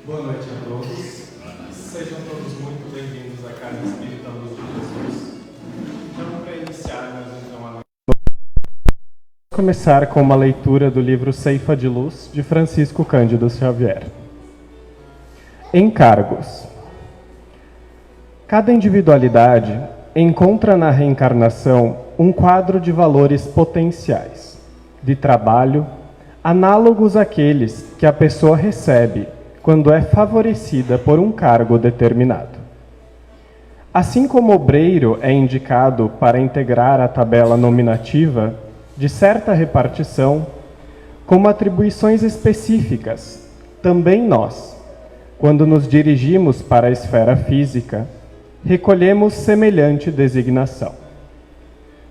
Boa noite a todos. Sejam todos muito bem-vindos à Casa Espírita Luz de Jesus. Então, para iniciar, nós vamos começar com uma leitura do livro Ceifa de Luz, de Francisco Cândido Xavier. Encargos. Cada individualidade encontra na reencarnação um quadro de valores potenciais, de trabalho, análogos àqueles que a pessoa recebe quando é favorecida por um cargo determinado. Assim como obreiro é indicado para integrar a tabela nominativa de certa repartição, como atribuições específicas, também nós, quando nos dirigimos para a esfera física, recolhemos semelhante designação.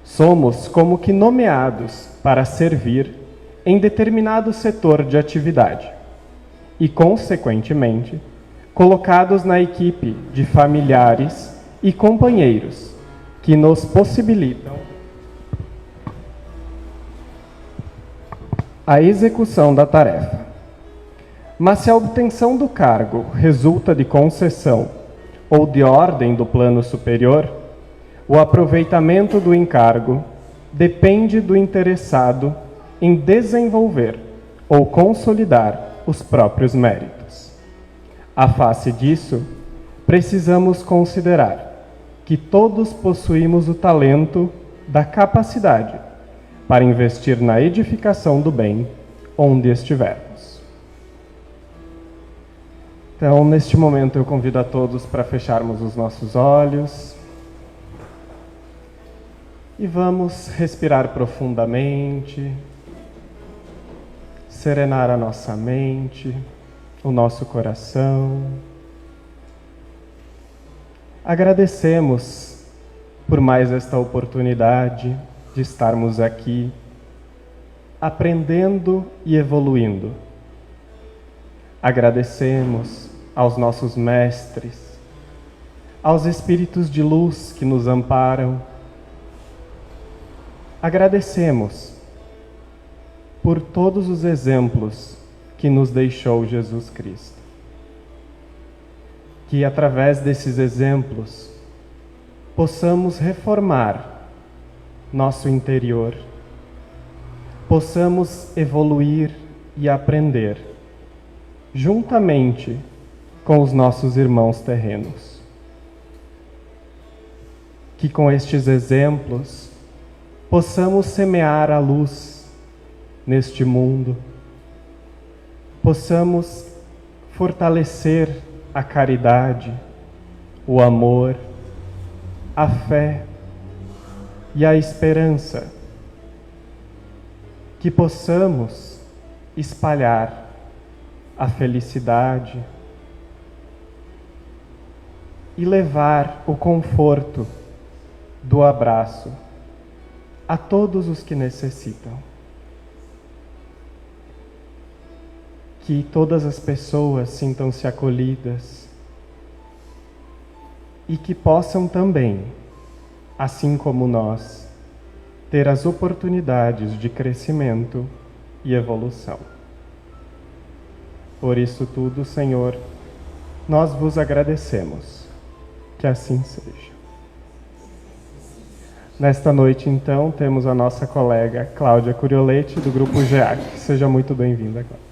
Somos como que nomeados para servir em determinado setor de atividade e, consequentemente, colocados na equipe de familiares e companheiros que nos possibilitam a execução da tarefa. Mas se a obtenção do cargo resulta de concessão ou de ordem do plano superior, o aproveitamento do encargo depende do interessado em desenvolver ou consolidar os próprios méritos. À face disso, precisamos considerar que todos possuímos o talento da capacidade para investir na edificação do bem onde estivermos. Então, neste momento, eu convido a todos para fecharmos os nossos olhos e vamos respirar profundamente, serenar a nossa mente, o nosso coração. Agradecemos por mais esta oportunidade de estarmos aqui, aprendendo e evoluindo. Agradecemos aos nossos mestres, aos espíritos de luz que nos amparam. Agradecemos por todos os exemplos que nos deixou Jesus Cristo. Que através desses exemplos possamos reformar nosso interior, possamos evoluir e aprender juntamente com os nossos irmãos terrenos. Que com estes exemplos possamos semear a luz neste mundo, possamos fortalecer a caridade, o amor, a fé e a esperança. Que possamos espalhar a felicidade e levar o conforto do abraço a todos os que necessitam. Que todas as pessoas sintam-se acolhidas e que possam também, assim como nós, ter as oportunidades de crescimento e evolução. Por isso tudo, Senhor, nós vos agradecemos. Que assim seja. Nesta noite, então, temos a nossa colega Cláudia Curiolete, do Grupo GEAC. Seja muito bem-vinda, Cláudia.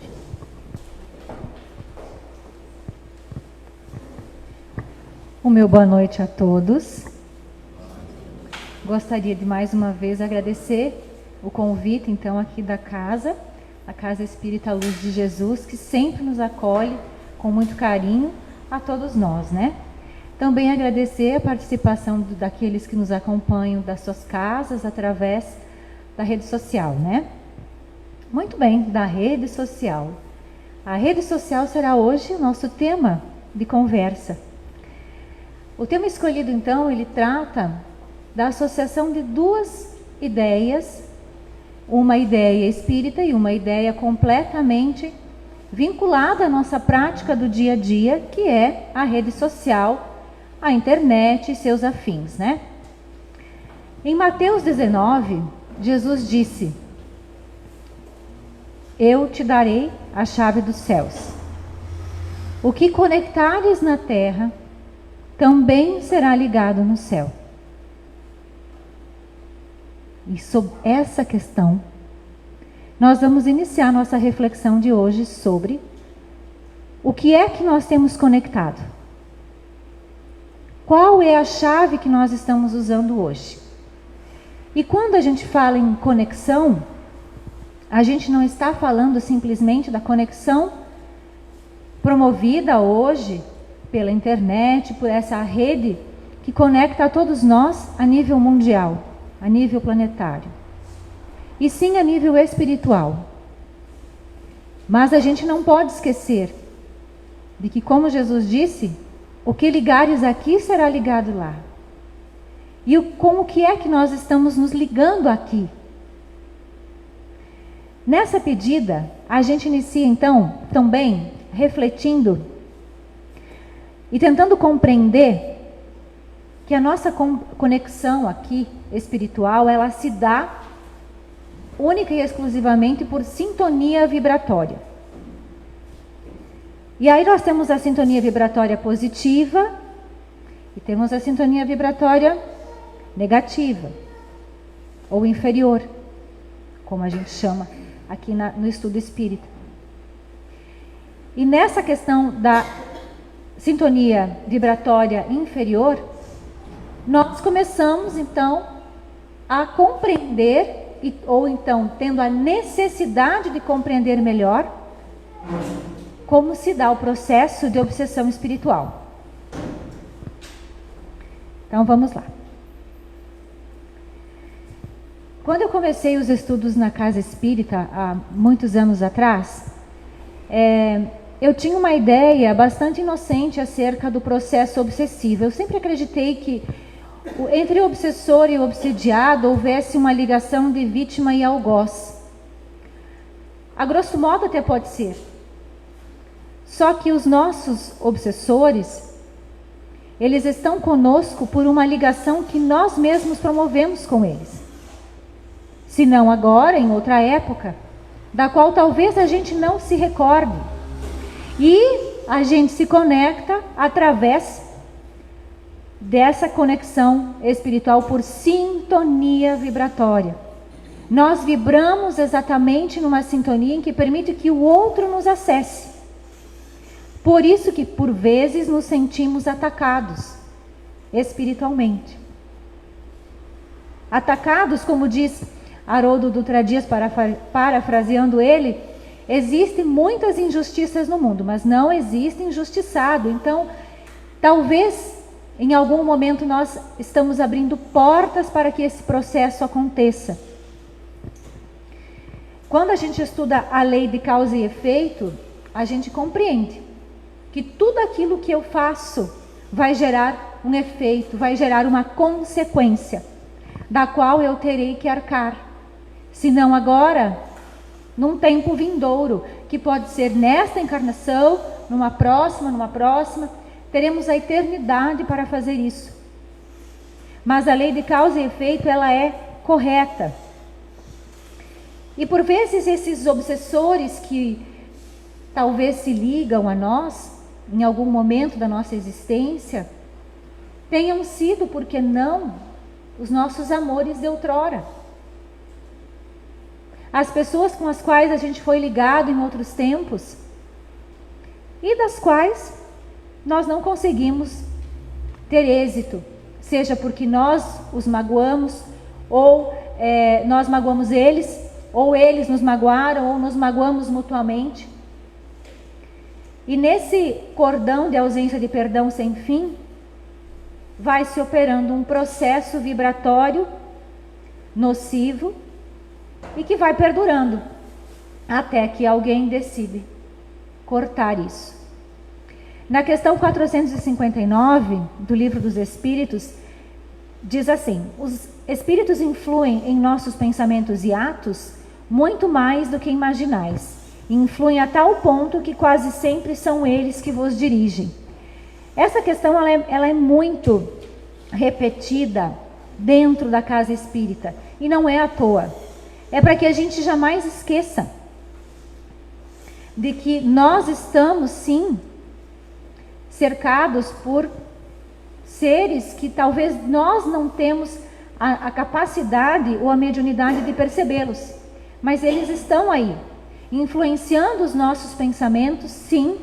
O meu boa noite a todos. Gostaria de mais uma vez agradecer o convite, então, aqui da casa, a Casa Espírita Luz de Jesus, que sempre nos acolhe com muito carinho a todos nós, né? Também agradecer a participação daqueles que nos acompanham das suas casas através da rede social, né? Muito bem, da rede social. A rede social será hoje o nosso tema de conversa. O tema escolhido, então, ele trata da associação de duas ideias, uma ideia espírita e uma ideia completamente vinculada à nossa prática do dia a dia, que é a rede social, a internet e seus afins, né? Em Mateus 19, Jesus disse: Eu te darei a chave dos céus. O que conectares na terra também será ligado no céu. E sobre essa questão, nós vamos iniciar nossa reflexão de hoje sobre o que é que nós temos conectado. Qual é a chave que nós estamos usando hoje? E quando a gente fala em conexão, a gente não está falando simplesmente da conexão promovida hoje pela internet, por essa rede que conecta a todos nós a nível mundial, a nível planetário, e sim a nível espiritual. Mas a gente não pode esquecer de que, como Jesus disse, o que ligares aqui será ligado lá. E como que é que nós estamos nos ligando aqui? Nessa pedida, a gente inicia então também refletindo e tentando compreender que a nossa conexão aqui espiritual, ela se dá única e exclusivamente por sintonia vibratória. E aí nós temos a sintonia vibratória positiva e temos a sintonia vibratória negativa ou inferior, como a gente chama aqui no estudo espírita. E nessa questão da sintonia vibratória inferior, nós começamos então a compreender, ou então tendo a necessidade de compreender melhor, como se dá o processo de obsessão espiritual. Então vamos lá. Quando eu comecei os estudos na casa espírita, há muitos anos atrás, eu tinha uma ideia bastante inocente acerca do processo obsessivo. Eu sempre acreditei que entre o obsessor e o obsediado houvesse uma ligação de vítima e algoz. A grosso modo até pode ser. Só que os nossos obsessores, eles estão conosco por uma ligação que nós mesmos promovemos com eles. Se não agora, em outra época, da qual talvez a gente não se recorde. E a gente se conecta através dessa conexão espiritual por sintonia vibratória. Nós vibramos exatamente numa sintonia em que permite que o outro nos acesse. Por isso que, por vezes, nos sentimos atacados espiritualmente. Atacados, como diz Haroldo Dutra Dias, parafraseando ele, existem muitas injustiças no mundo, mas não existe injustiçado. Então, talvez, em algum momento, nós estamos abrindo portas para que esse processo aconteça. Quando a gente estuda a lei de causa e efeito, a gente compreende que tudo aquilo que eu faço vai gerar um efeito, vai gerar uma consequência, da qual eu terei que arcar. Se não agora, num tempo vindouro, que pode ser nesta encarnação, numa próxima, teremos a eternidade para fazer isso. Mas a lei de causa e efeito, ela é correta. E por vezes esses obsessores que talvez se ligam a nós, em algum momento da nossa existência, tenham sido, por que não, os nossos amores de outrora. As pessoas com as quais a gente foi ligado em outros tempos e das quais nós não conseguimos ter êxito, seja porque nós os magoamos, ou nós magoamos eles, ou eles nos magoaram, ou nos magoamos mutuamente. E nesse cordão de ausência de perdão sem fim, vai se operando um processo vibratório nocivo e que vai perdurando até que alguém decide cortar isso. Na questão 459 do Livro dos Espíritos, diz assim: os espíritos influem em nossos pensamentos e atos muito mais do que imaginais. Influem a tal ponto que quase sempre são eles que vos dirigem. Essa questão ela é muito repetida dentro da casa espírita, e não é à toa. É para que a gente jamais esqueça de que nós estamos, sim, cercados por seres que talvez nós não temos a capacidade ou a mediunidade de percebê-los, mas eles estão aí, influenciando os nossos pensamentos, sim,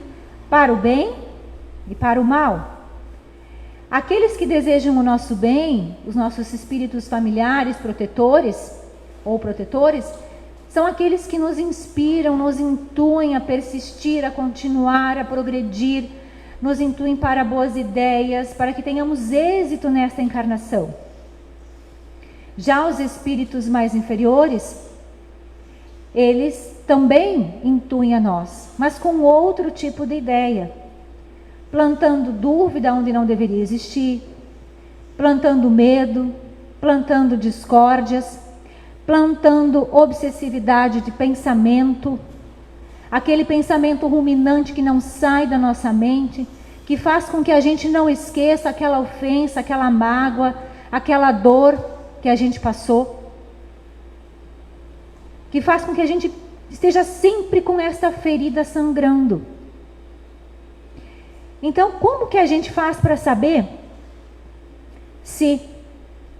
para o bem e para o mal. Aqueles que desejam o nosso bem, os nossos espíritos familiares, protetores ou protetores, são aqueles que nos inspiram, nos intuem a persistir, a continuar, a progredir, nos intuem para boas ideias, para que tenhamos êxito nesta encarnação. Já os espíritos mais inferiores, eles também intuem a nós, mas com outro tipo de ideia, plantando dúvida onde não deveria existir, plantando medo, plantando discórdias, plantando obsessividade de pensamento, aquele pensamento ruminante que não sai da nossa mente, que faz com que a gente não esqueça aquela ofensa, aquela mágoa, aquela dor que a gente passou, que faz com que a gente esteja sempre com esta ferida sangrando. Então, como que a gente faz para saber se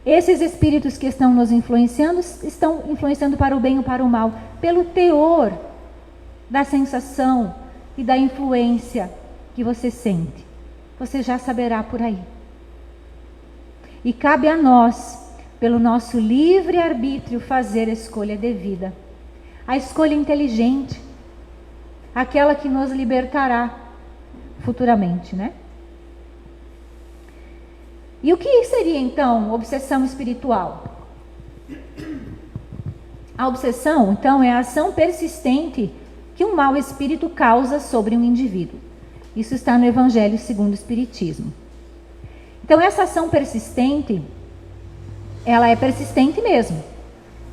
esses espíritos que estão nos influenciando, estão influenciando para o bem ou para o mal? Pelo teor da sensação e da influência que você sente. Você já saberá por aí. E cabe a nós, pelo nosso livre arbítrio, fazer a escolha devida. A escolha inteligente. aquela que nos libertará futuramente, né? E o que seria então obsessão espiritual? A obsessão, então, é a ação persistente que um mau espírito causa sobre um indivíduo. Isso está no Evangelho segundo o Espiritismo. Então, essa ação persistente, ela é persistente mesmo.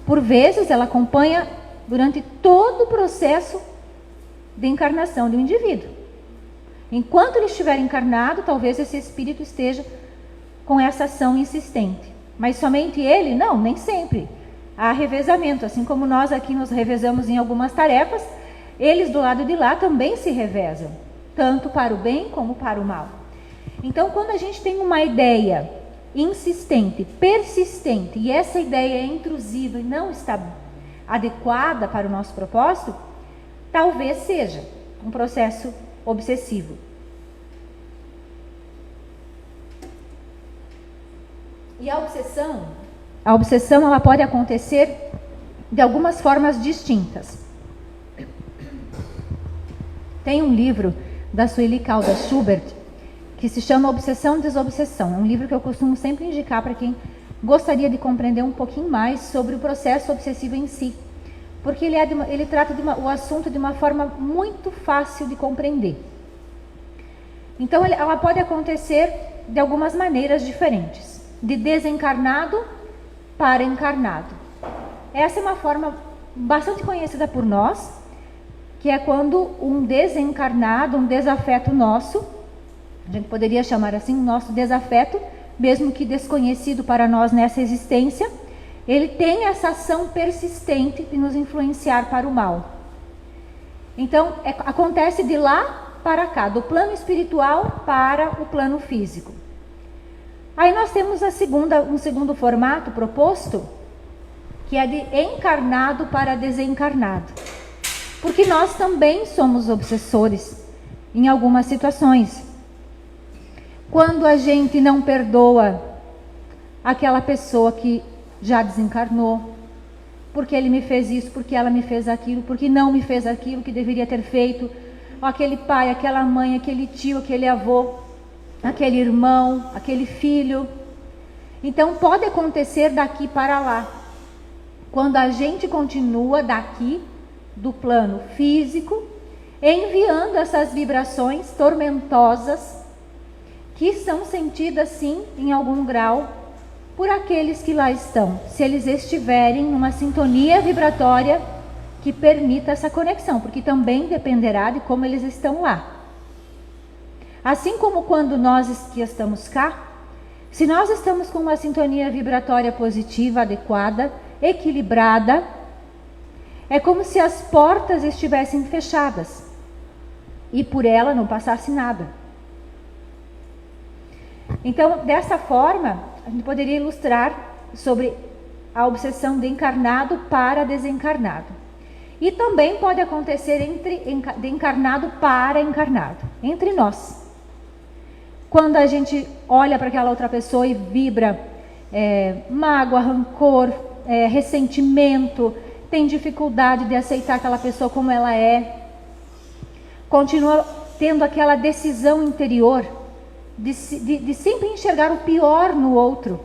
Por vezes, ela acompanha durante todo o processo de encarnação de um indivíduo. Enquanto ele estiver encarnado, talvez esse espírito esteja com essa ação insistente. Mas somente ele? Não, nem sempre. Há revezamento. Assim como nós aqui nos revezamos em algumas tarefas, eles do lado de lá também se revezam, tanto para o bem como para o mal. Então, quando a gente tem uma ideia insistente, persistente, e essa ideia é intrusiva e não está adequada para o nosso propósito, talvez seja um processo obsessivo. E a obsessão ela pode acontecer de algumas formas distintas. Tem um livro da Sueli Caldas Schubert que se chama Obsessão e Desobsessão. É um livro que eu costumo sempre indicar para quem gostaria de compreender um pouquinho mais sobre o processo obsessivo em si, porque ele trata o assunto de uma forma muito fácil de compreender. Então, ela pode acontecer de algumas maneiras diferentes, de desencarnado para encarnado. Essa é uma forma bastante conhecida por nós, que é quando um desencarnado, um desafeto nosso, a gente poderia chamar assim, o nosso desafeto, mesmo que desconhecido para nós nessa existência, ele tem essa ação persistente de nos influenciar para o mal. Então, acontece de lá para cá, do plano espiritual para o plano físico. Aí nós temos um segundo formato proposto, que é de encarnado para desencarnado. Porque nós também somos obsessores em algumas situações. Quando a gente não perdoa aquela pessoa que já desencarnou, porque ele me fez isso, porque ela me fez aquilo, porque não me fez aquilo que deveria ter feito, aquele pai, aquela mãe, aquele tio, aquele avô, aquele irmão, aquele filho. Então pode acontecer daqui para lá, quando a gente continua daqui do plano físico, enviando essas vibrações tormentosas que são sentidas sim em algum grau por aqueles que lá estão, se eles estiverem numa sintonia vibratória que permita essa conexão, porque também dependerá de como eles estão lá. Assim como quando nós que estamos cá, se nós estamos com uma sintonia vibratória positiva, adequada, equilibrada, é como se as portas estivessem fechadas e por ela não passasse nada. Então, dessa forma, a gente poderia ilustrar sobre a obsessão de encarnado para desencarnado. E também pode acontecer de encarnado para encarnado, entre nós. Quando a gente olha para aquela outra pessoa e vibra mágoa, rancor, ressentimento, tem dificuldade de aceitar aquela pessoa como ela é, continua tendo aquela decisão interior de sempre enxergar o pior no outro,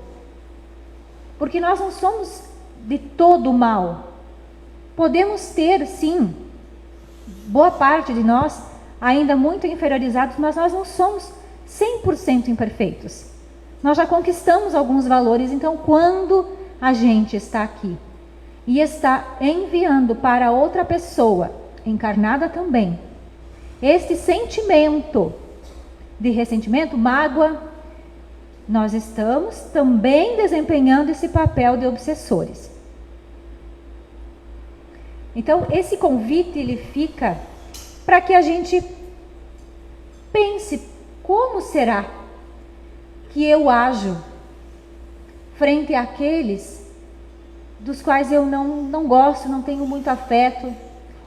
porque nós não somos de todo mal. Podemos ter, sim, boa parte de nós ainda muito inferiorizados, mas nós não somos 100% imperfeitos. Nós já conquistamos alguns valores. Então, quando a gente está aqui e está enviando para outra pessoa, encarnada também, este sentimento de ressentimento, mágoa, nós estamos também desempenhando esse papel de obsessores. Então, esse convite ele fica para que a gente pense: como será que eu ajo frente àqueles dos quais eu não gosto, não tenho muito afeto,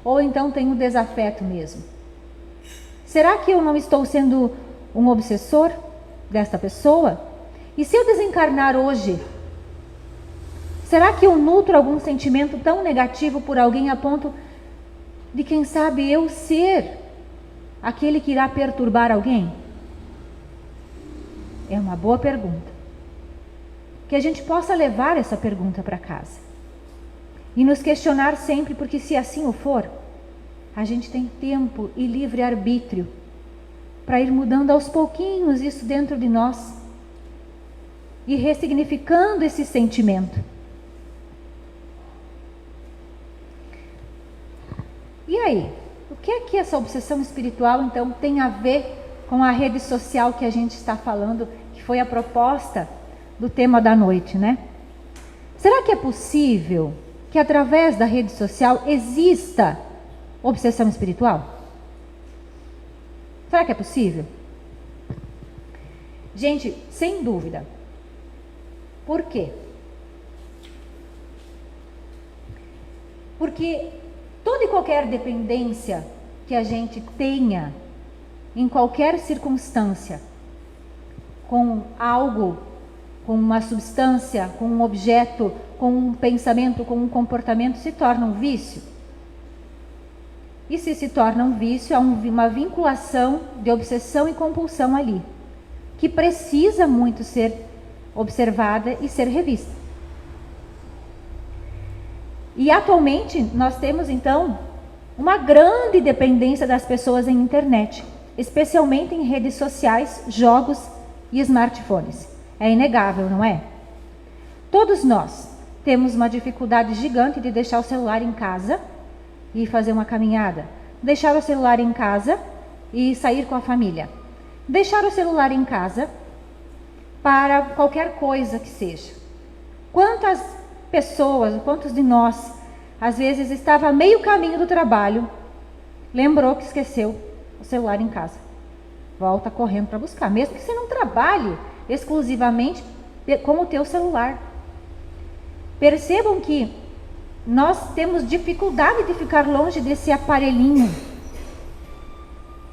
ou então tenho desafeto mesmo? Será que eu não estou sendo um obsessor desta pessoa? E se eu desencarnar hoje, será que eu nutro algum sentimento tão negativo por alguém a ponto de quem sabe eu ser aquele que irá perturbar alguém? É uma boa pergunta. Que a gente possa levar essa pergunta para casa e nos questionar sempre, porque se assim o for, a gente tem tempo e livre arbítrio para ir mudando aos pouquinhos isso dentro de nós e ressignificando esse sentimento. E aí, o que é que essa obsessão espiritual então tem a ver com a rede social que a gente está falando, que foi a proposta do tema da noite, né? Será que é possível que através da rede social exista obsessão espiritual? Será que é possível? Gente, sem dúvida. Por quê? Porque toda e qualquer dependência que a gente tenha em qualquer circunstância, com algo, com uma substância, com um objeto, com um pensamento, com um comportamento, se torna um vício. E se torna um vício, há uma vinculação de obsessão e compulsão ali, que precisa muito ser observada e ser revista. E atualmente nós temos então uma grande dependência das pessoas em internet, especialmente em redes sociais, jogos e smartphones. É inegável, não é? Todos nós temos uma dificuldade gigante de deixar o celular em casa e fazer uma caminhada. Deixar o celular em casa e sair com a família. Deixar o celular em casa para qualquer coisa que seja. Quantas pessoas, quantos de nós, às vezes estava a meio caminho do trabalho, lembrou que esqueceu o celular em casa. Volta correndo para buscar, mesmo que você não trabalhe exclusivamente com o teu celular. Percebam que nós temos dificuldade de ficar longe desse aparelhinho.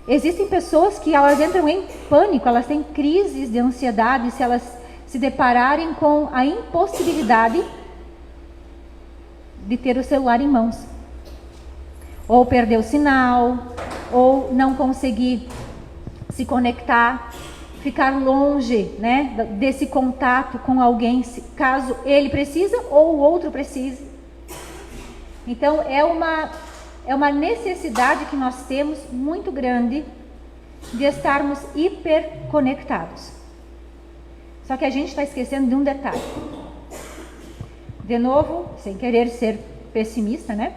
Existem pessoas que elas entram em pânico, elas têm crises de ansiedade se elas se depararem com a impossibilidade de ter o celular em mãos. Ou perder o sinal, ou não conseguir se conectar, ficar longe, né, desse contato com alguém, caso ele precisa ou o outro precise. Então é uma necessidade que nós temos muito grande de estarmos hiperconectados. Só que a gente está esquecendo de um detalhe. De novo, sem querer ser pessimista, né?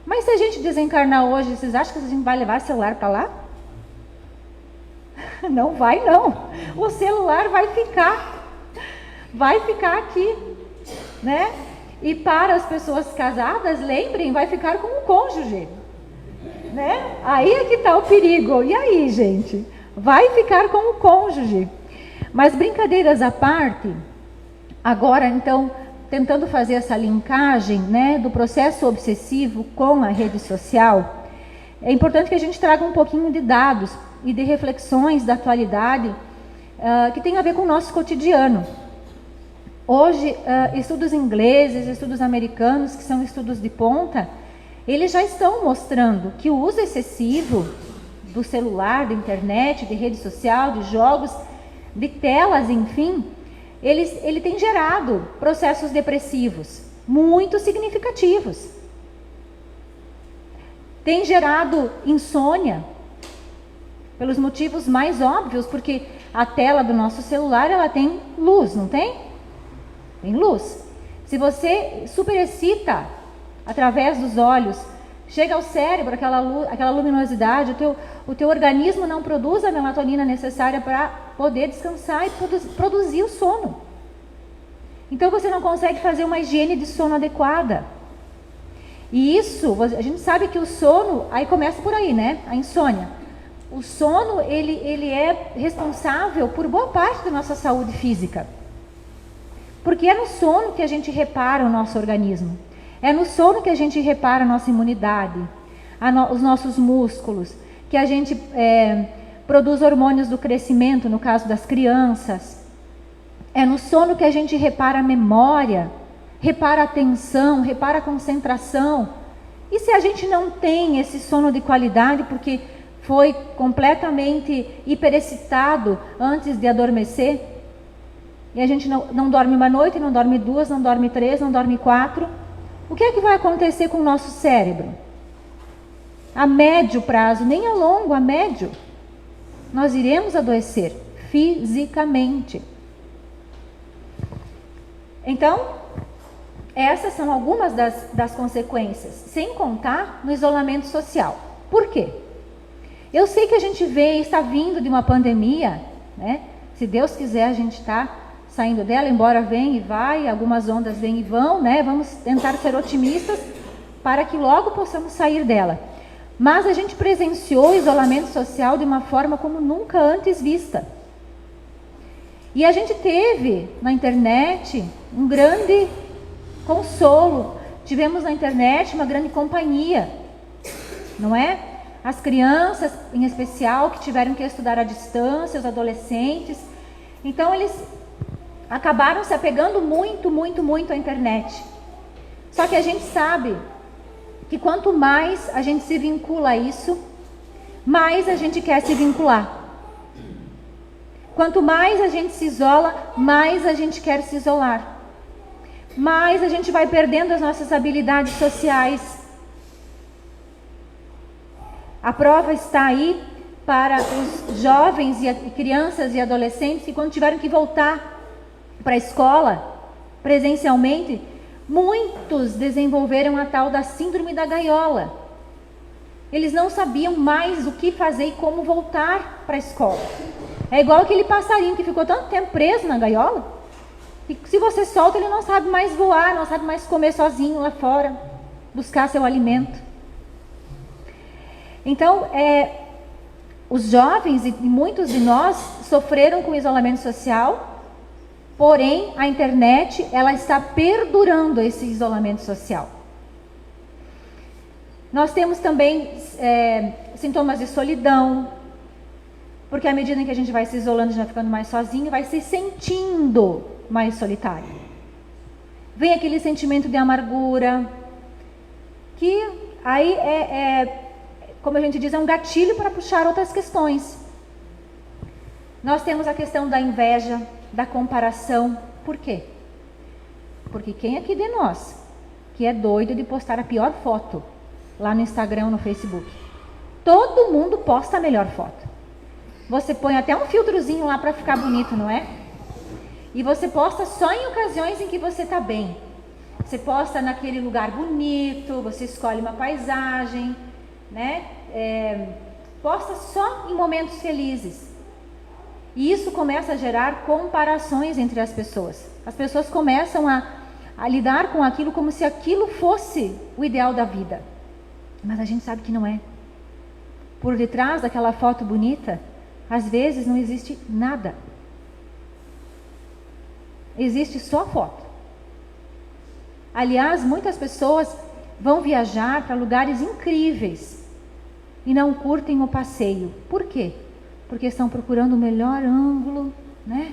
Mas se a gente desencarnar hoje, vocês acham que a gente vai levar o celular para lá? Não vai, não. O celular vai ficar aqui, né? E para as pessoas casadas, lembrem, vai ficar com o cônjuge, né? Aí é que está o perigo. E aí, gente? Vai ficar com o cônjuge. Mas brincadeiras à parte, agora então, tentando fazer essa linkagem, né, do processo obsessivo com a rede social, é importante que a gente traga um pouquinho de dados e de reflexões da atualidade que tem a ver com o nosso cotidiano. Hoje, estudos ingleses, estudos americanos, que são estudos de ponta, eles já estão mostrando que o uso excessivo do celular, da internet, de rede social, de jogos, de telas, enfim, ele tem gerado processos depressivos muito significativos. Tem gerado insônia, pelos motivos mais óbvios, porque a tela do nosso celular, ela tem luz, não tem? Tem luz. Se você superexcita através dos olhos, chega ao cérebro aquela luminosidade, o teu organismo não produz a melatonina necessária para poder descansar e produzir o sono. Então você não consegue fazer uma higiene de sono adequada. E isso, a gente sabe que o sono, aí começa por aí, né? A insônia. O sono, ele é responsável por boa parte da nossa saúde física. Porque é no sono que a gente repara o nosso organismo. É no sono que a gente repara a nossa imunidade, os nossos músculos, que a gente produz hormônios do crescimento, no caso das crianças. É no sono que a gente repara a memória, repara a atenção, repara a concentração. E se a gente não tem esse sono de qualidade porque foi completamente hiperexcitado antes de adormecer, e a gente não dorme uma noite, não dorme duas, não dorme três, não dorme quatro, o que é que vai acontecer com o nosso cérebro? A médio prazo, nem a longo, a médio, nós iremos adoecer fisicamente. Então, essas são algumas das consequências, sem contar no isolamento social. Por quê? Eu sei que a gente está vindo de uma pandemia, né? Se Deus quiser, a gente está saindo dela, embora venha e vai, algumas ondas vêm e vão, né? Vamos tentar ser otimistas para que logo possamos sair dela. Mas a gente presenciou o isolamento social de uma forma como nunca antes vista. E a gente teve na internet um grande consolo. Tivemos na internet uma grande companhia, não é? As crianças, em especial, que tiveram que estudar à distância, os adolescentes. Então, eles acabaram se apegando muito à internet. Só que a gente sabe que quanto mais a gente se vincula a isso, mais a gente quer se vincular. Quanto mais a gente se isola, mais a gente quer se isolar. Mais a gente vai perdendo as nossas habilidades sociais. A prova está aí para os jovens e crianças e adolescentes que quando tiveram que voltar para a escola presencialmente, muitos desenvolveram a tal da síndrome da gaiola. Eles não sabiam mais o que fazer e como voltar para a escola. É igual aquele passarinho que ficou tanto tempo preso na gaiola, e se você solta, ele não sabe mais voar, não sabe mais comer sozinho lá fora, buscar seu alimento. Então, os jovens e muitos de nós sofreram com o isolamento social, porém, a internet, ela está perdurando esse isolamento social. Nós temos também sintomas de solidão, porque à medida em que a gente vai se isolando, já ficando mais sozinho, vai se sentindo mais solitário. Vem aquele sentimento de amargura, que aí como a gente diz, é um gatilho para puxar outras questões. Nós temos a questão da inveja, da comparação. Por quê? Porque quem aqui de nós que é doido de postar a pior foto lá no Instagram ou no Facebook? Todo mundo posta a melhor foto. Você põe até um filtrozinho lá para ficar bonito, não é? E você posta só em ocasiões em que você está bem. Você posta naquele lugar bonito, você escolhe uma paisagem, né? Posta só em momentos felizes. E isso começa a gerar comparações entre as pessoas. As pessoas começam a lidar com aquilo como se aquilo fosse o ideal da vida. Mas a gente sabe que não é. Por detrás daquela foto bonita, às vezes não existe nada. Existe só a foto. Aliás, muitas pessoas vão viajar para lugares incríveis e não curtem o passeio. Por quê? Porque estão procurando o melhor ângulo, né?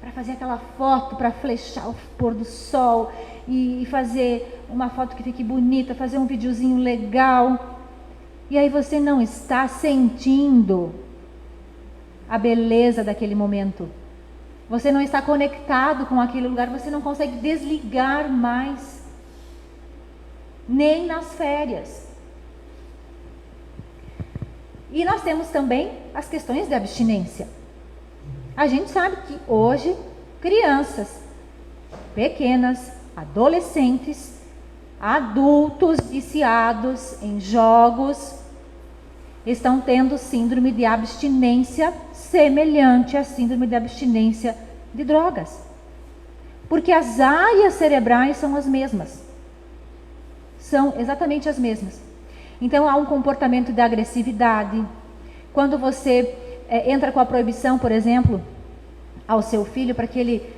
Para fazer aquela foto, para flechar o pôr do sol e fazer uma foto que fique bonita, fazer um videozinho legal. E aí você não está sentindo a beleza daquele momento. Você não está conectado com aquele lugar, você não consegue desligar mais, nem nas férias. E nós temos também as questões de abstinência. A gente sabe que hoje crianças pequenas, adolescentes, adultos viciados em jogos estão tendo síndrome de abstinência semelhante à síndrome de abstinência de drogas. Porque as áreas cerebrais são as mesmas. São exatamente as mesmas. Então há um comportamento de agressividade. Quando você entra com a proibição, por exemplo, ao seu filho para que ele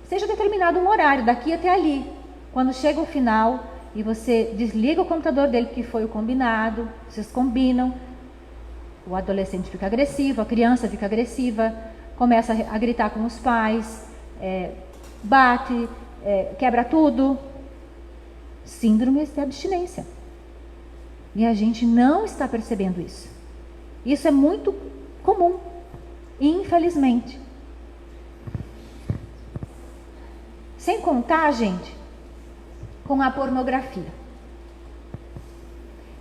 seja determinado um horário, daqui até ali. Quando chega o final e você desliga o computador dele, que foi o combinado, vocês combinam, o adolescente fica agressivo, a criança fica agressiva, começa a gritar com os pais, bate, quebra tudo. síndromes de abstinência. E a gente não está percebendo isso. Isso é muito comum, infelizmente. Sem contar, gente, com a pornografia.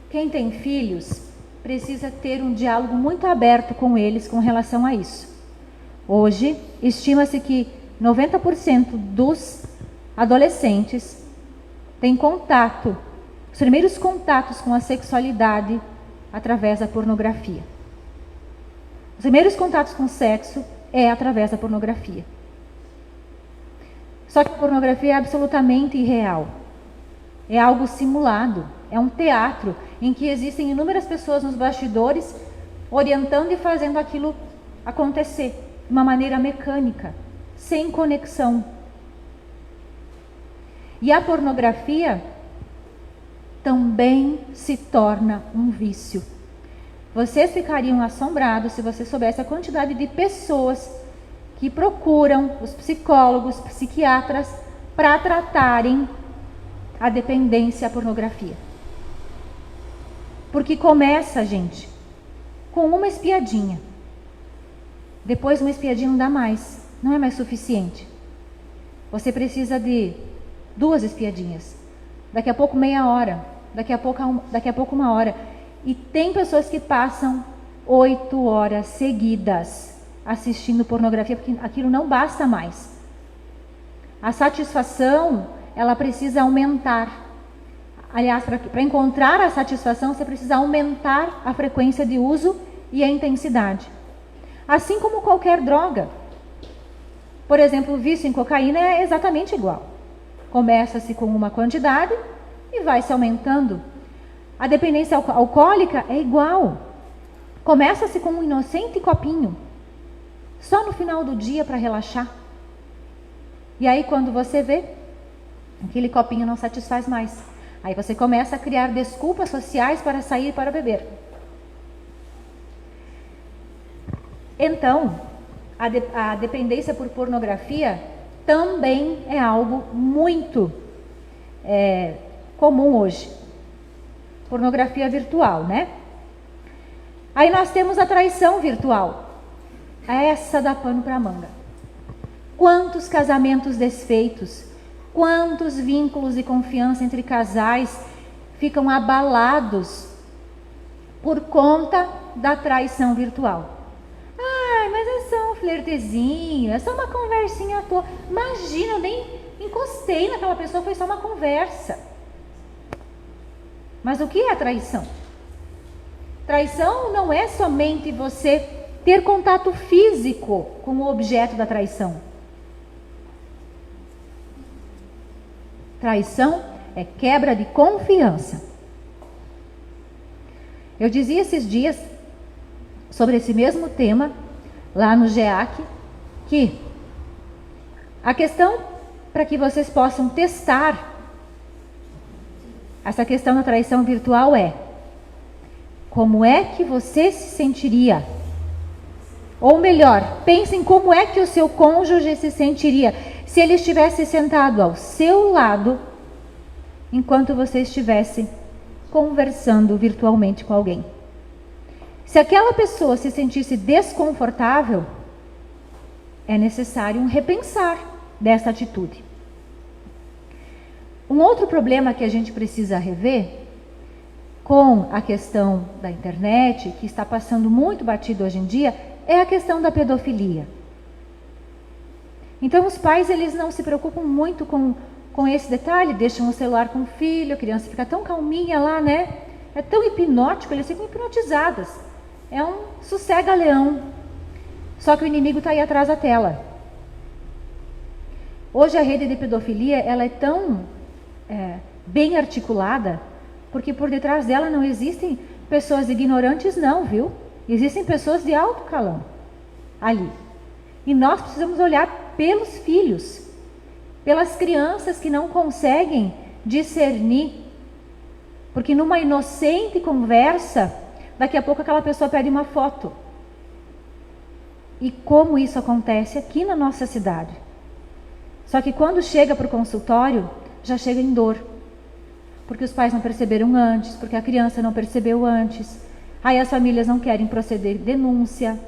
Quem tem filhos precisa ter um diálogo muito aberto com eles com relação a isso. Hoje, estima-se que 90% dos adolescentes têm contato, os primeiros contatos com a sexualidade através da pornografia. Os primeiros contatos com o sexo é através da pornografia. Só que a pornografia é absolutamente irreal. É algo simulado, é um teatro em que existem inúmeras pessoas nos bastidores orientando e fazendo aquilo acontecer de uma maneira mecânica, sem conexão. E a pornografia também se torna um vício. Vocês ficariam assombrados se vocês soubessem a quantidade de pessoas que procuram os psicólogos, psiquiatras, para tratarem a dependência à pornografia. Porque começa, gente, com uma espiadinha. Depois uma espiadinha não dá mais, não é mais suficiente. Você precisa de 2 espiadinhas. Daqui a pouco meia hora, daqui a pouco 1 hora. E tem pessoas que passam 8 horas seguidas assistindo pornografia, porque aquilo não basta mais. A satisfação, ela precisa aumentar. Aliás, para encontrar a satisfação, você precisa aumentar a frequência de uso e a intensidade. Assim como qualquer droga. Por exemplo, o vício em cocaína é exatamente igual. Começa-se com uma quantidade e vai se aumentando. A dependência alcoólica é igual. Começa-se com um inocente copinho, só no final do dia para relaxar. E aí quando você vê, aquele copinho não satisfaz mais. Aí você começa a criar desculpas sociais para sair para beber. Então, a dependência por pornografia também é algo muito comum hoje. Pornografia virtual, né? Aí nós temos a traição virtual. Essa dá pano para manga. Quantos casamentos desfeitos, quantos vínculos de confiança entre casais ficam abalados por conta da traição virtual. Ai, mas é só um flertezinho, é só uma conversinha à toa. Imagina, eu nem encostei naquela pessoa, foi só uma conversa. Mas o que é a traição? Traição não é somente você ter contato físico com o objeto da traição. Traição é quebra de confiança. Eu dizia esses dias sobre esse mesmo tema lá no GEAC que a questão para que vocês possam testar essa questão da traição virtual é: como é que você se sentiria? Ou melhor, pensem como é que o seu cônjuge se sentiria se ele estivesse sentado ao seu lado enquanto você estivesse conversando virtualmente com alguém. Se aquela pessoa se sentisse desconfortável, é necessário um repensar dessa atitude. Um outro problema que a gente precisa rever com a questão da internet, que está passando muito batido hoje em dia, é a questão da pedofilia. Então os pais, eles não se preocupam muito com esse detalhe, deixam o celular com o filho, a criança fica tão calminha lá, né? É tão hipnótico, eles ficam hipnotizadas. É um sossega-leão. Só que o inimigo está aí atrás da tela. Hoje a rede de pedofilia, ela é tão bem articulada, porque por detrás dela não existem pessoas ignorantes não, viu? Existem pessoas de alto calão ali. E nós precisamos olhar pelos filhos, pelas crianças que não conseguem discernir. Porque numa inocente conversa, daqui a pouco aquela pessoa pede uma foto. E como isso acontece aqui na nossa cidade. Só que quando chega para o consultório, já chega em dor. porque os pais não perceberam antes, porque a criança não percebeu antes. Aí as famílias não querem proceder denúncia,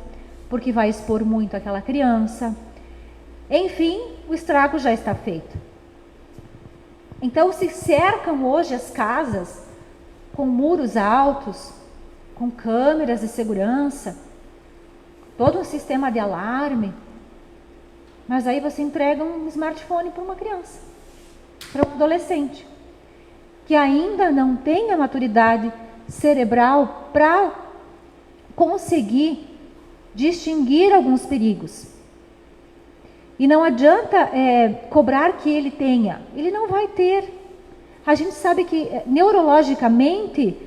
porque vai expor muito aquela criança. Enfim, o estrago já está feito. Então se cercam hoje as casas com muros altos, com câmeras de segurança, todo um sistema de alarme. Mas aí você entrega um smartphone para uma criança, para um adolescente, que ainda não tem a maturidade cerebral para conseguir distinguir alguns perigos. E não adianta cobrar que ele tenha, ele não vai ter. A gente sabe que neurologicamente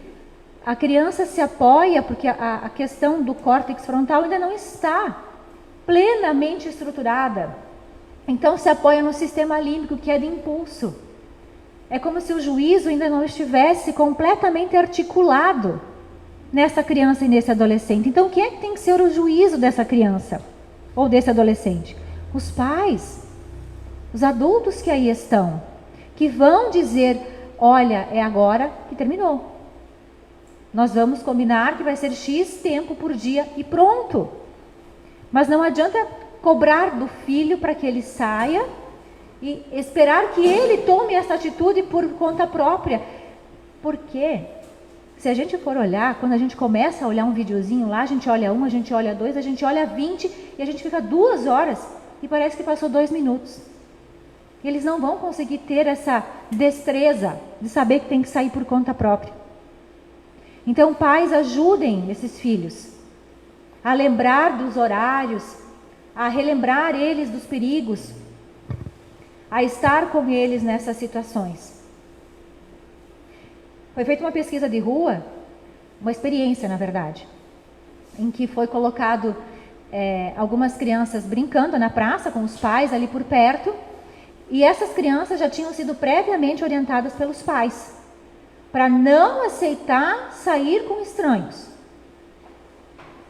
a criança se apoia, porque a questão do córtex frontal ainda não está plenamente estruturada. Então se apoia no sistema límbico, que é de impulso. É como se o juízo ainda não estivesse completamente articulado nessa criança e nesse adolescente. Então quem é que tem que ser o juízo dessa criança ou desse adolescente? Os pais, os adultos que aí estão, que vão dizer, olha, é agora que terminou. Nós vamos combinar que vai ser X tempo por dia e pronto. Mas não adianta cobrar do filho para que ele saia e esperar que ele tome essa atitude por conta própria. Porque se a gente for olhar, quando a gente começa a olhar um videozinho lá, a gente olha 1, a gente olha 2, a gente olha 20 e a gente fica 2 horas e parece que passou 2 minutos. Eles não vão conseguir ter essa destreza de saber que tem que sair por conta própria. Então, pais, ajudem esses filhos a lembrar dos horários, a relembrar eles dos perigos, a estar com eles nessas situações. Foi feita uma pesquisa de rua, uma experiência, na verdade, em que foi colocado algumas crianças brincando na praça com os pais ali por perto, e essas crianças já tinham sido previamente orientadas pelos pais para não aceitar sair com estranhos.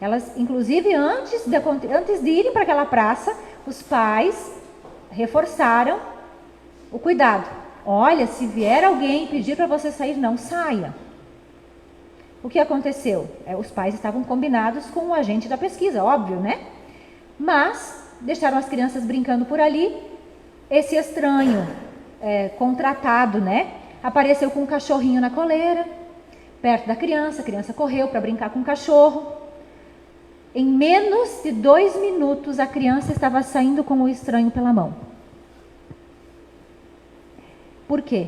Elas, inclusive, antes de irem para aquela praça, os pais reforçaram o cuidado. Olha, se vier alguém pedir para você sair, não saia. O que aconteceu? Os pais estavam combinados com o agente da pesquisa, óbvio, né? Mas deixaram as crianças brincando por ali. Esse estranho contratado, né? Apareceu com um cachorrinho na coleira, perto da criança. A criança correu para brincar com o cachorro. Em menos de 2 minutos, a criança estava saindo com o estranho pela mão. Por quê?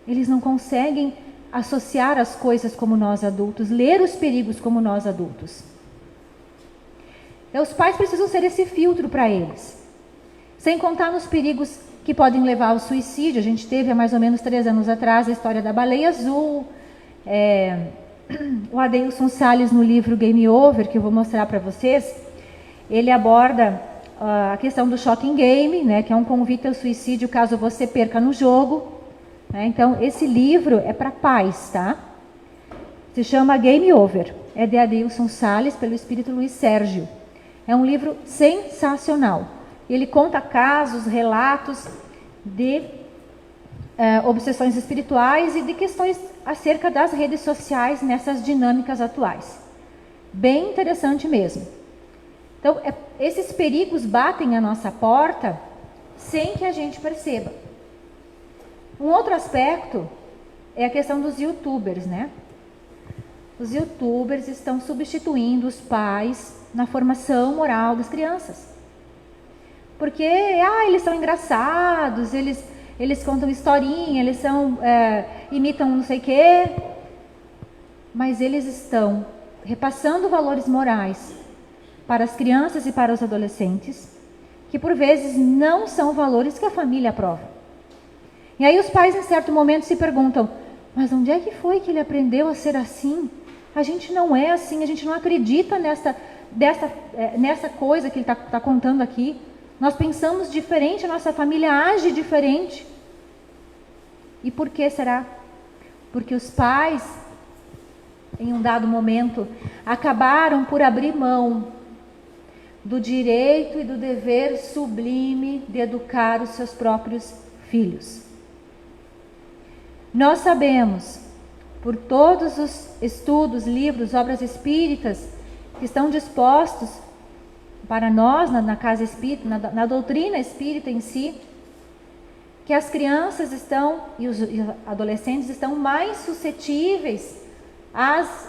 Eles não conseguem associar as coisas como nós adultos, ler os perigos como nós adultos. Então, os pais precisam ser esse filtro para eles. Sem contar nos perigos que podem levar ao suicídio. A gente teve há mais ou menos 3 anos atrás a história da baleia azul. O Adeilson Salles, no livro Game Over, que eu vou mostrar para vocês, ele aborda a questão do shocking game, né, que é um convite ao suicídio caso você perca no jogo. Então, esse livro é para pais, tá? Se chama Game Over. É de Adeilson Salles, pelo espírito Luiz Sérgio. É um livro sensacional. Ele conta casos, relatos de obsessões espirituais e de questões acerca das redes sociais nessas dinâmicas atuais. Bem interessante mesmo. Então, esses perigos batem à nossa porta sem que a gente perceba. Um outro aspecto é a questão dos youtubers, né? Os youtubers estão substituindo os pais na formação moral das crianças. Porque, eles são engraçados, eles contam historinha, eles imitam não sei o quê. Mas eles estão repassando valores morais para as crianças e para os adolescentes, que por vezes não são valores que a família aprova. E aí os pais, em certo momento, se perguntam, mas onde é que foi que ele aprendeu a ser assim? A gente não é assim, a gente não acredita nessa coisa que ele está contando aqui. Nós pensamos diferente, a nossa família age diferente. E por que será? Porque os pais, em um dado momento, acabaram por abrir mão do direito e do dever sublime de educar os seus próprios filhos. Nós sabemos, por todos os estudos, livros, obras espíritas que estão dispostos para nós na casa espírita, na doutrina espírita em si, que as crianças estão e os adolescentes estão mais suscetíveis às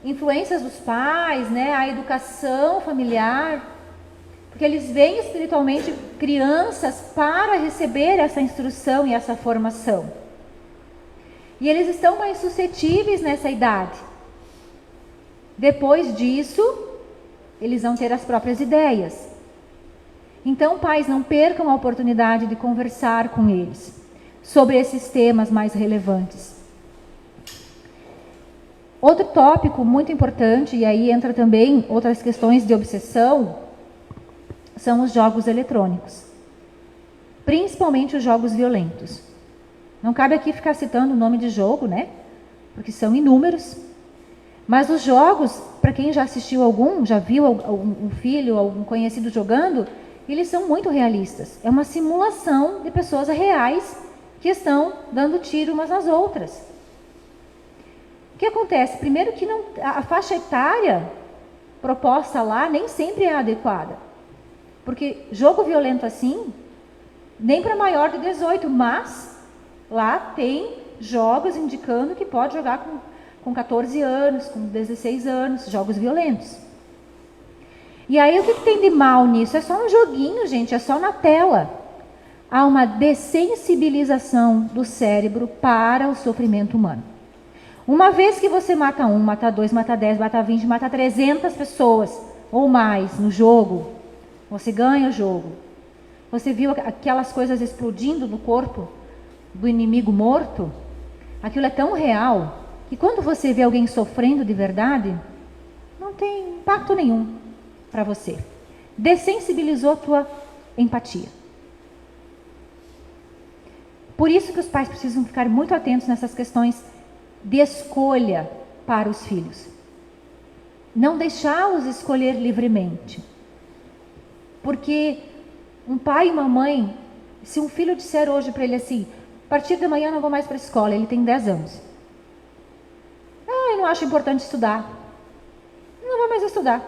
influências dos pais, né, à educação familiar, porque eles veem espiritualmente crianças para receber essa instrução e essa formação. E eles estão mais suscetíveis nessa idade. Depois disso, eles vão ter as próprias ideias. Então, pais, não percam a oportunidade de conversar com eles sobre esses temas mais relevantes. Outro tópico muito importante, e aí entra também outras questões de obsessão, são os jogos eletrônicos. Principalmente os jogos violentos. Não cabe aqui ficar citando o nome de jogo, né? Porque são inúmeros. Mas os jogos, para quem já assistiu algum, já viu um filho, algum conhecido jogando, eles são muito realistas. É uma simulação de pessoas reais que estão dando tiro umas nas outras. O que acontece? Primeiro que a faixa etária proposta lá nem sempre é adequada. Porque jogo violento assim, nem para maior de 18, mas lá tem jogos indicando que pode jogar com 14 anos, com 16 anos, jogos violentos. E aí o que tem de mal nisso? É só um joguinho, gente, é só na tela. Há uma dessensibilização do cérebro para o sofrimento humano. Uma vez que você mata 1, mata 2, mata 10, mata 20, mata 300 pessoas ou mais no jogo, você ganha o jogo. Você viu aquelas coisas explodindo no corpo do inimigo morto? Aquilo é tão real que quando você vê alguém sofrendo de verdade, não tem impacto nenhum para você. Dessensibilizou a tua empatia. Por isso que os pais precisam ficar muito atentos nessas questões de escolha para os filhos. Não deixá-los escolher livremente. Porque um pai e uma mãe, se um filho disser hoje para ele assim, a partir de amanhã eu não vou mais para a escola, ele tem 10 anos. Eu não acho importante estudar. Não vou mais estudar.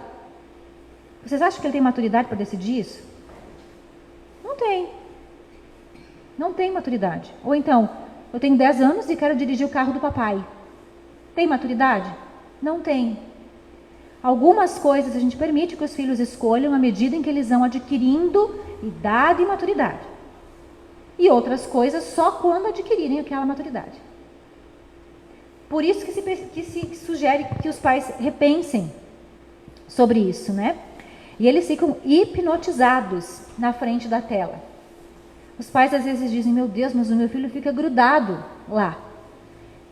Vocês acham que ele tem maturidade para decidir isso? Não tem. Não tem maturidade. Ou então, eu tenho 10 anos e quero dirigir o carro do papai. Tem maturidade? Não tem. Algumas coisas a gente permite que os filhos escolham à medida em que eles vão adquirindo idade e maturidade. E outras coisas só quando adquirirem aquela maturidade. Por isso que se sugere que os pais repensem sobre isso, né? E eles ficam hipnotizados na frente da tela. Os pais às vezes dizem, meu Deus, mas o meu filho fica grudado lá.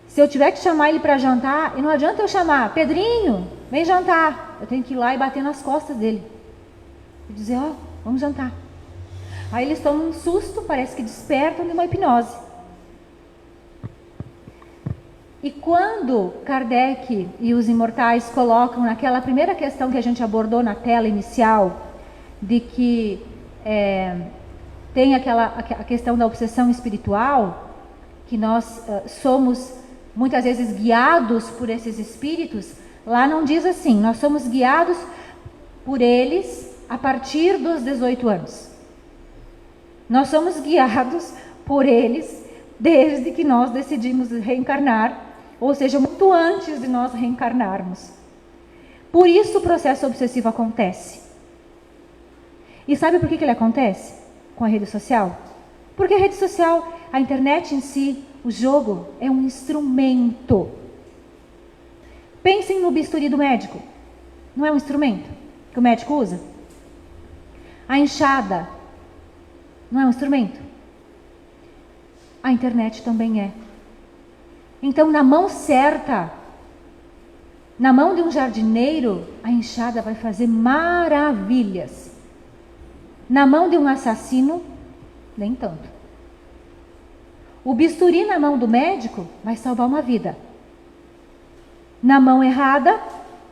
Se eu tiver que chamar ele para jantar, e não adianta eu chamar, Pedrinho, vem jantar. Eu tenho que ir lá e bater nas costas dele. E dizer, vamos jantar. Aí eles tomam um susto, parece que despertam de uma hipnose. E quando Kardec e os imortais colocam naquela primeira questão que a gente abordou na tela inicial, de que tem a questão da obsessão espiritual, que nós somos muitas vezes guiados por esses espíritos, lá não diz assim, nós somos guiados por eles a partir dos 18 anos. Nós somos guiados por eles desde que nós decidimos reencarnar, ou seja, muito antes de nós reencarnarmos. Por isso o processo obsessivo acontece. E sabe por que ele acontece com a rede social? Porque a rede social, a internet em si, o jogo é um instrumento. Pensem no bisturi do médico. Não é um instrumento que o médico usa? A enxada não é um instrumento? A internet também é. Então, na mão certa, na mão de um jardineiro, a enxada vai fazer maravilhas. Na mão de um assassino, nem tanto. O bisturi na mão do médico vai salvar uma vida. Na mão errada,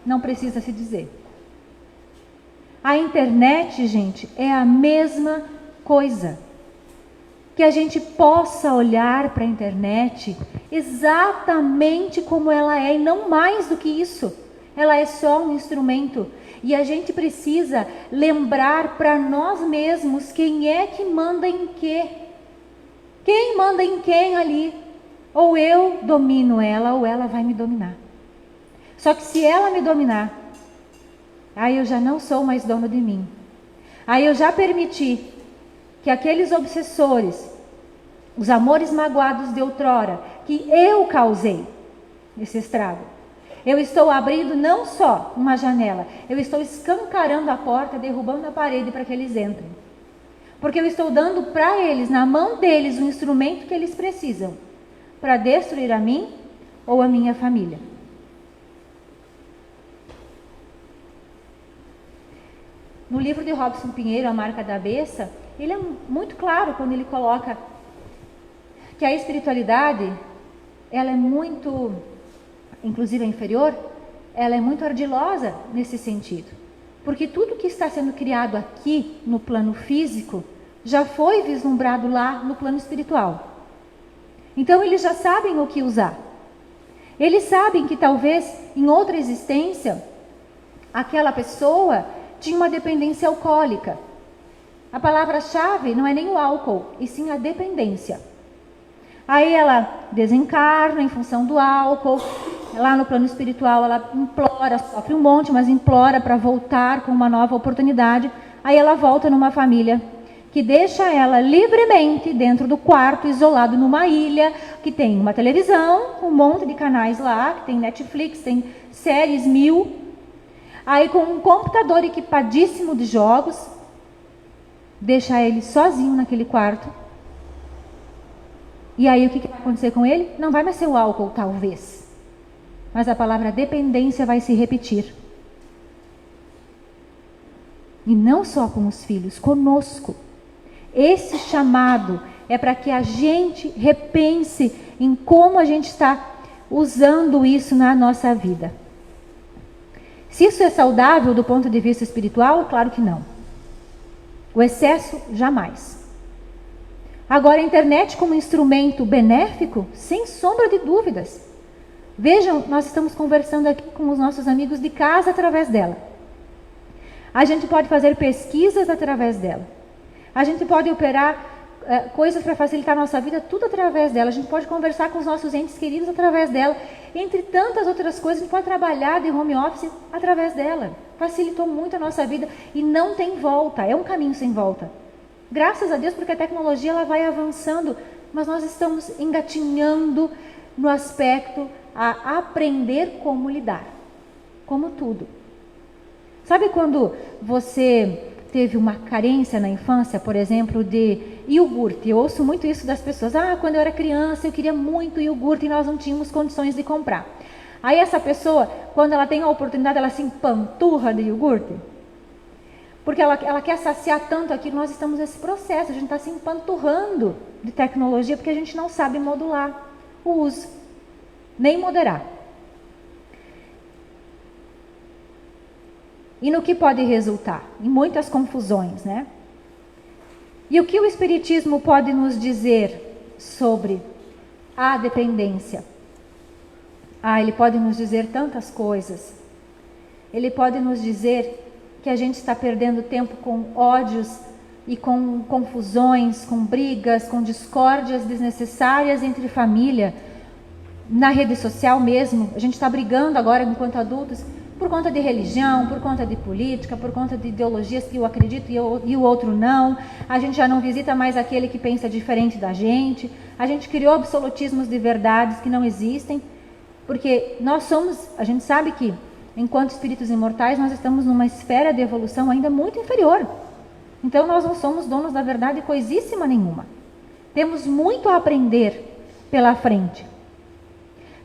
não precisa se dizer. A internet, gente, é a mesma coisa. que a gente possa olhar para a internet exatamente como ela é, e não mais do que isso. Ela é só um instrumento. E a gente precisa lembrar para nós mesmos quem é que manda em quê. Quem manda em quem ali? Ou eu domino ela, ou ela vai me dominar. Só que se ela me dominar, aí eu já não sou mais dono de mim. Aí eu já permiti que aqueles obsessores, os amores magoados de outrora, que eu causei esse estrago, eu estou abrindo não só uma janela, eu estou escancarando a porta, derrubando a parede para que eles entrem. Porque eu estou dando para eles, na mão deles, o instrumento que eles precisam para destruir a mim ou a minha família. No livro de Robson Pinheiro, A Marca da Besta, ele é muito claro quando ele coloca que a espiritualidade, ela é muito, inclusive a inferior, ela é muito ardilosa nesse sentido. Porque tudo que está sendo criado aqui no plano físico já foi vislumbrado lá no plano espiritual. Então eles já sabem o que usar. Eles sabem que talvez em outra existência aquela pessoa tinha uma dependência alcoólica. A palavra-chave não é nem o álcool, e sim a dependência. Aí ela desencarna em função do álcool, lá no plano espiritual ela implora, sofre um monte, mas implora para voltar com uma nova oportunidade. Aí ela volta numa família que deixa ela livremente dentro do quarto, isolado numa ilha, que tem uma televisão, um monte de canais lá, que tem Netflix, tem séries 1000. Aí com um computador equipadíssimo de jogos, deixa ele sozinho naquele quarto. E aí o que vai acontecer com ele? Não vai mais ser o álcool, talvez. Mas a palavra dependência vai se repetir. E não só com os filhos, conosco. Esse chamado é para que a gente repense em como a gente está usando isso na nossa vida. Se isso é saudável do ponto de vista espiritual, claro que não. O excesso, jamais. Agora, a internet como instrumento benéfico, sem sombra de dúvidas. Vejam, nós estamos conversando aqui com os nossos amigos de casa através dela. A gente pode fazer pesquisas através dela. A gente pode operar coisas para facilitar a nossa vida, tudo através dela. A gente pode conversar com os nossos entes queridos através dela. Entre tantas outras coisas, a gente pode trabalhar de home office através dela. Facilitou muito a nossa vida e não tem volta, é um caminho sem volta. Graças a Deus, porque a tecnologia ela vai avançando, mas nós estamos engatinhando no aspecto a aprender como lidar, como tudo. Sabe quando você teve uma carência na infância, por exemplo, de iogurte? Eu ouço muito isso das pessoas. Quando eu era criança eu queria muito iogurte e nós não tínhamos condições de comprar. Aí essa pessoa, quando ela tem a oportunidade, ela se empanturra de iogurte. Porque ela quer saciar tanto aquilo. Nós estamos nesse processo, a gente está se empanturrando de tecnologia porque a gente não sabe modular o uso, nem moderar. E no que pode resultar? Em muitas confusões, né? E o que o Espiritismo pode nos dizer sobre a dependência? Ele pode nos dizer tantas coisas. Ele pode nos dizer que a gente está perdendo tempo com ódios e com confusões, com brigas, com discórdias desnecessárias entre família. Na rede social mesmo, a gente está brigando agora enquanto adultos por conta de religião, por conta de política, por conta de ideologias que eu acredito e o outro não. A gente já não visita mais aquele que pensa diferente da gente. A gente criou absolutismos de verdades que não existem, porque a gente sabe que, enquanto espíritos imortais, nós estamos numa esfera de evolução ainda muito inferior. Então nós não somos donos da verdade coisíssima nenhuma. Temos muito a aprender pela frente.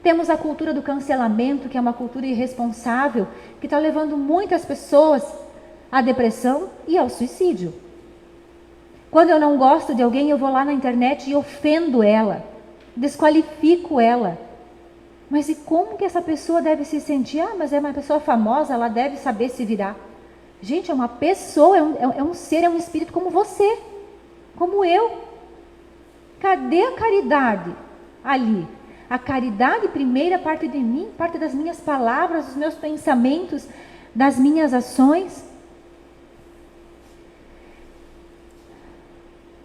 Temos a cultura do cancelamento, que é uma cultura irresponsável, que está levando muitas pessoas à depressão e ao suicídio. Quando eu não gosto de alguém, eu vou lá na internet e ofendo ela, desqualifico ela. Mas e como que essa pessoa deve se sentir? Mas é uma pessoa famosa, ela deve saber se virar. Gente, é uma pessoa, é um ser, é um espírito como você, como eu. Cadê a caridade ali? A caridade primeira parte de mim, parte das minhas palavras, dos meus pensamentos, das minhas ações.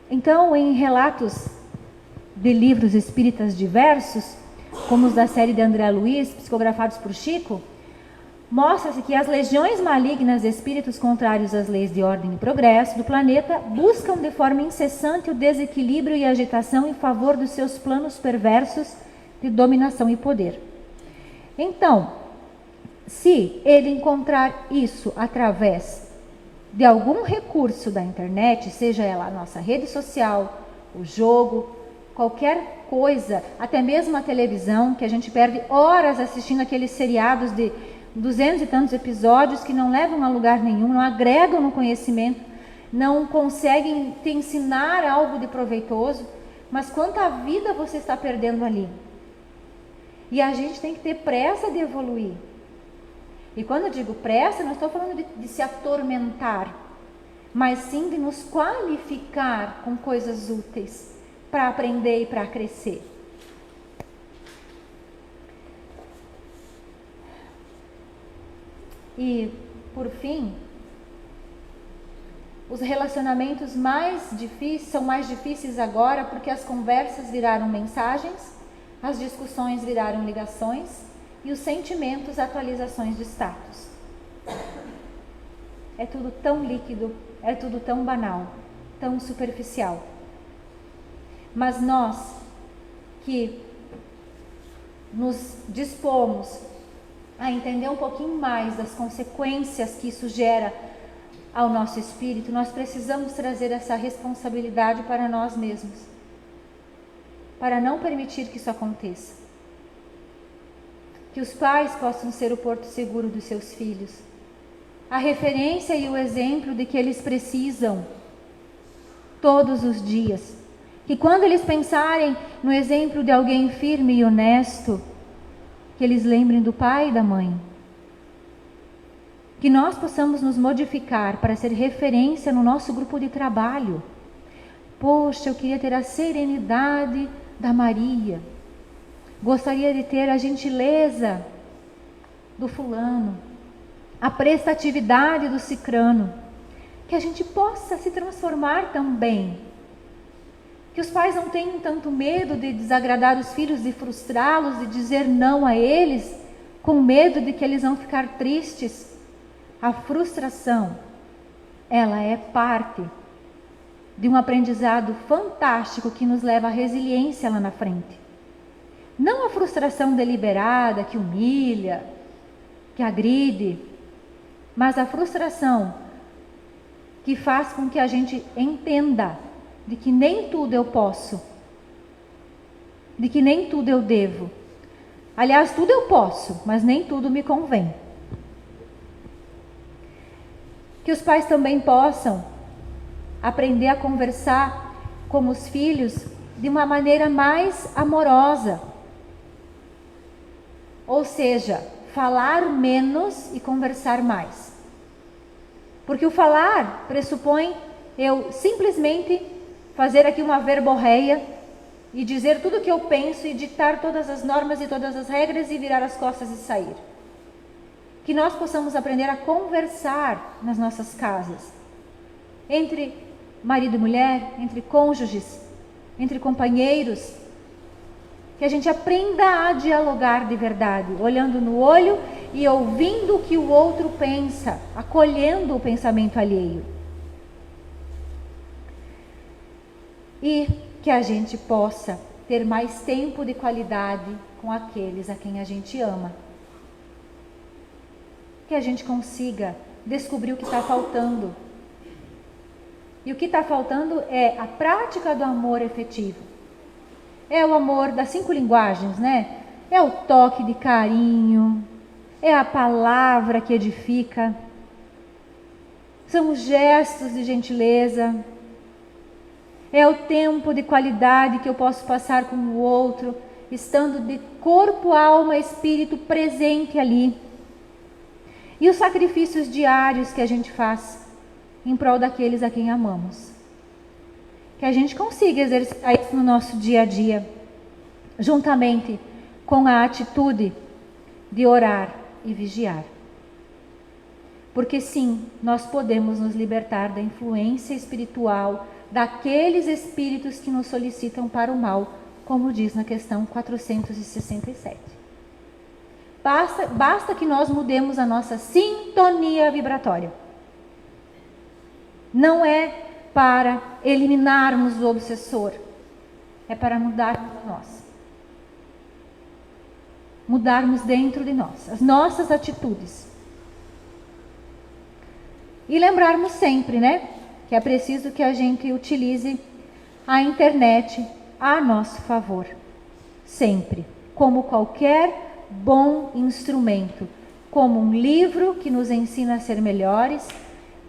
Então, em relatos de livros espíritas diversos, como os da série de André Luiz, psicografados por Chico, mostra-se que as legiões malignas de espíritos contrários às leis de ordem e progresso do planeta buscam de forma incessante o desequilíbrio e agitação em favor dos seus planos perversos de dominação e poder. Então, se ele encontrar isso através de algum recurso da internet, seja ela a nossa rede social, o jogo, qualquer coisa, até mesmo a televisão, que a gente perde horas assistindo aqueles seriados de 200 e tantos episódios que não levam a lugar nenhum, não agregam no conhecimento, não conseguem te ensinar algo de proveitoso, mas quanta vida você está perdendo ali. E a gente tem que ter pressa de evoluir. E quando eu digo pressa, não estou falando de se atormentar, mas sim de nos qualificar com coisas úteis para aprender e para crescer. E, por fim, os relacionamentos são mais difíceis agora porque as conversas viraram mensagens, as discussões viraram ligações e os sentimentos atualizações de status. É tudo tão líquido, é tudo tão banal, tão superficial. Mas nós que nos dispomos a entender um pouquinho mais das consequências que isso gera ao nosso espírito, nós precisamos trazer essa responsabilidade para nós mesmos, para não permitir que isso aconteça. Que os pais possam ser o porto seguro dos seus filhos, a referência e o exemplo de que eles precisam todos os dias. Que quando eles pensarem no exemplo de alguém firme e honesto, que eles lembrem do pai e da mãe. Que nós possamos nos modificar para ser referência no nosso grupo de trabalho. Poxa, eu queria ter a serenidade da Maria. Gostaria de ter a gentileza do fulano, a prestatividade do cicrano. Que a gente possa se transformar também. Que os pais não tenham tanto medo de desagradar os filhos, de frustrá-los, de dizer não a eles, com medo de que eles vão ficar tristes. A frustração, ela é parte de um aprendizado fantástico que nos leva à resiliência lá na frente. Não a frustração deliberada, que humilha, que agride, mas a frustração que faz com que a gente entenda de que nem tudo eu posso, de que nem tudo eu devo. Aliás, tudo eu posso, mas nem tudo me convém. Que os pais também possam aprender a conversar com os filhos de uma maneira mais amorosa. Ou seja, falar menos e conversar mais. Porque o falar pressupõe eu simplesmente fazer aqui uma verborreia e dizer tudo o que eu penso e ditar todas as normas e todas as regras e virar as costas e sair. Que nós possamos aprender a conversar nas nossas casas, entre marido e mulher, entre cônjuges, entre companheiros, que a gente aprenda a dialogar de verdade, olhando no olho e ouvindo o que o outro pensa, acolhendo o pensamento alheio. E que a gente possa ter mais tempo de qualidade com aqueles a quem a gente ama. Que a gente consiga descobrir o que está faltando. E o que está faltando é a prática do amor efetivo. É o amor das 5 linguagens, né? É o toque de carinho, é a palavra que edifica, são os gestos de gentileza, é o tempo de qualidade que eu posso passar com o outro, estando de corpo, alma, espírito presente ali. E os sacrifícios diários que a gente faz em prol daqueles a quem amamos. que a gente consiga exercitar isso no nosso dia a dia, juntamente com a atitude de orar e vigiar. Porque sim, nós podemos nos libertar da influência espiritual daqueles espíritos que nos solicitam para o mal, como diz na questão 467. Basta que nós mudemos a nossa sintonia vibratória. Não é para eliminarmos o obsessor, é para mudarmos nós. Mudarmos dentro de nós, as nossas atitudes. E lembrarmos sempre, né, que é preciso que a gente utilize a internet a nosso favor. Sempre. Como qualquer bom instrumento. Como um livro que nos ensina a ser melhores,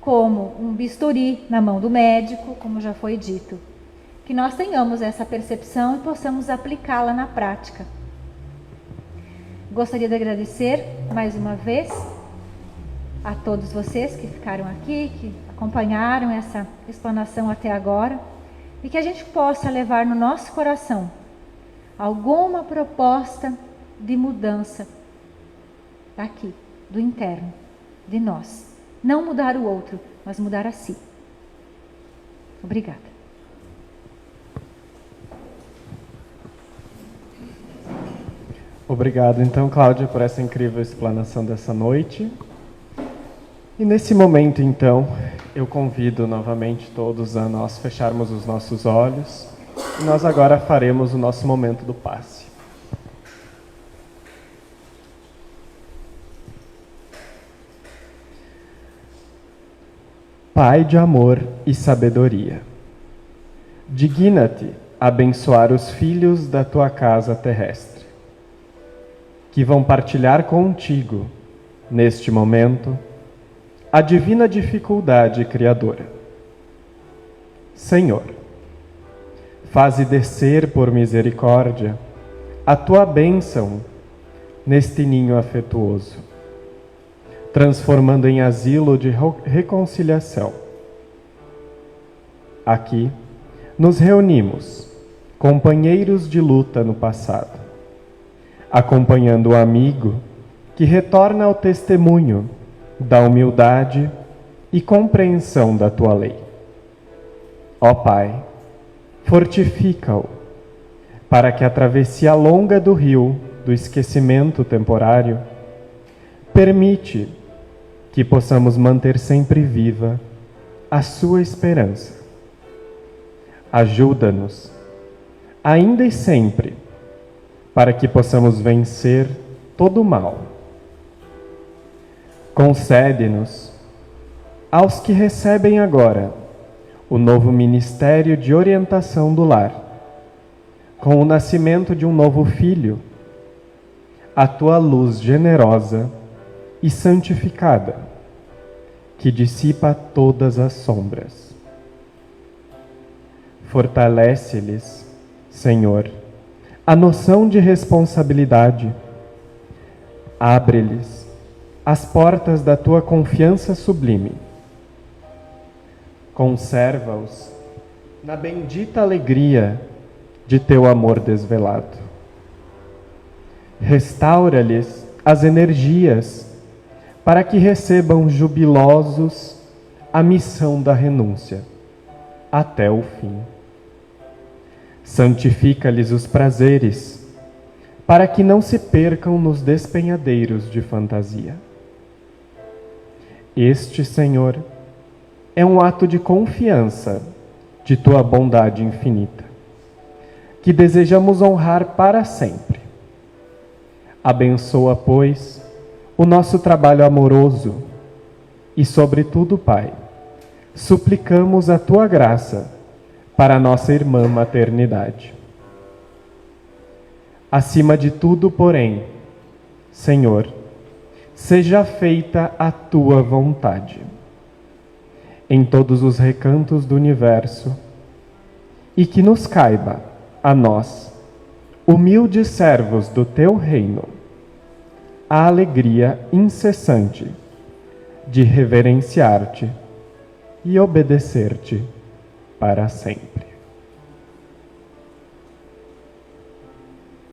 como um bisturi na mão do médico, como já foi dito. Que nós tenhamos essa percepção e possamos aplicá-la na prática. Gostaria de agradecer mais uma vez a todos vocês que ficaram aqui, que acompanharam essa explanação até agora, e que a gente possa levar no nosso coração alguma proposta de mudança daqui, do interno, de nós. Não mudar o outro, mas mudar a si. Obrigada. Obrigado, então, Cláudia, por essa incrível explanação dessa noite. E nesse momento, então, eu convido novamente todos a nós fecharmos os nossos olhos e nós agora faremos o nosso momento do passe. Pai de amor e sabedoria, digna-te abençoar os filhos da tua casa terrestre, que vão partilhar contigo, neste momento, a divina dificuldade criadora. Senhor, faze descer por misericórdia a tua bênção neste ninho afetuoso, transformando em asilo de reconciliação. Aqui nos reunimos, companheiros de luta no passado, acompanhando o amigo que retorna ao testemunho da humildade e compreensão da tua lei. Ó Pai, fortifica-o, para que a travessia longa do rio do esquecimento temporário permite que possamos manter sempre viva a sua esperança. Ajuda-nos, ainda e sempre, para que possamos vencer todo o mal. Concede-nos, aos que recebem agora o novo ministério de orientação do lar, com o nascimento de um novo filho, a tua luz generosa e santificada, que dissipa todas as sombras. Fortalece-lhes, Senhor, a noção de responsabilidade. Abre-lhes as portas da tua confiança sublime. Conserva-os na bendita alegria de teu amor desvelado. Restaura-lhes as energias para que recebam jubilosos a missão da renúncia até o fim. Santifica-lhes os prazeres para que não se percam nos despenhadeiros de fantasia. Este, Senhor, é um ato de confiança de tua bondade infinita, que desejamos honrar para sempre. Abençoa, pois, o nosso trabalho amoroso e, sobretudo, Pai, suplicamos a tua graça para a nossa irmã maternidade. Acima de tudo, porém, Senhor, seja feita a tua vontade em todos os recantos do universo e que nos caiba, a nós, humildes servos do teu reino, a alegria incessante de reverenciar-te e obedecer-te para sempre.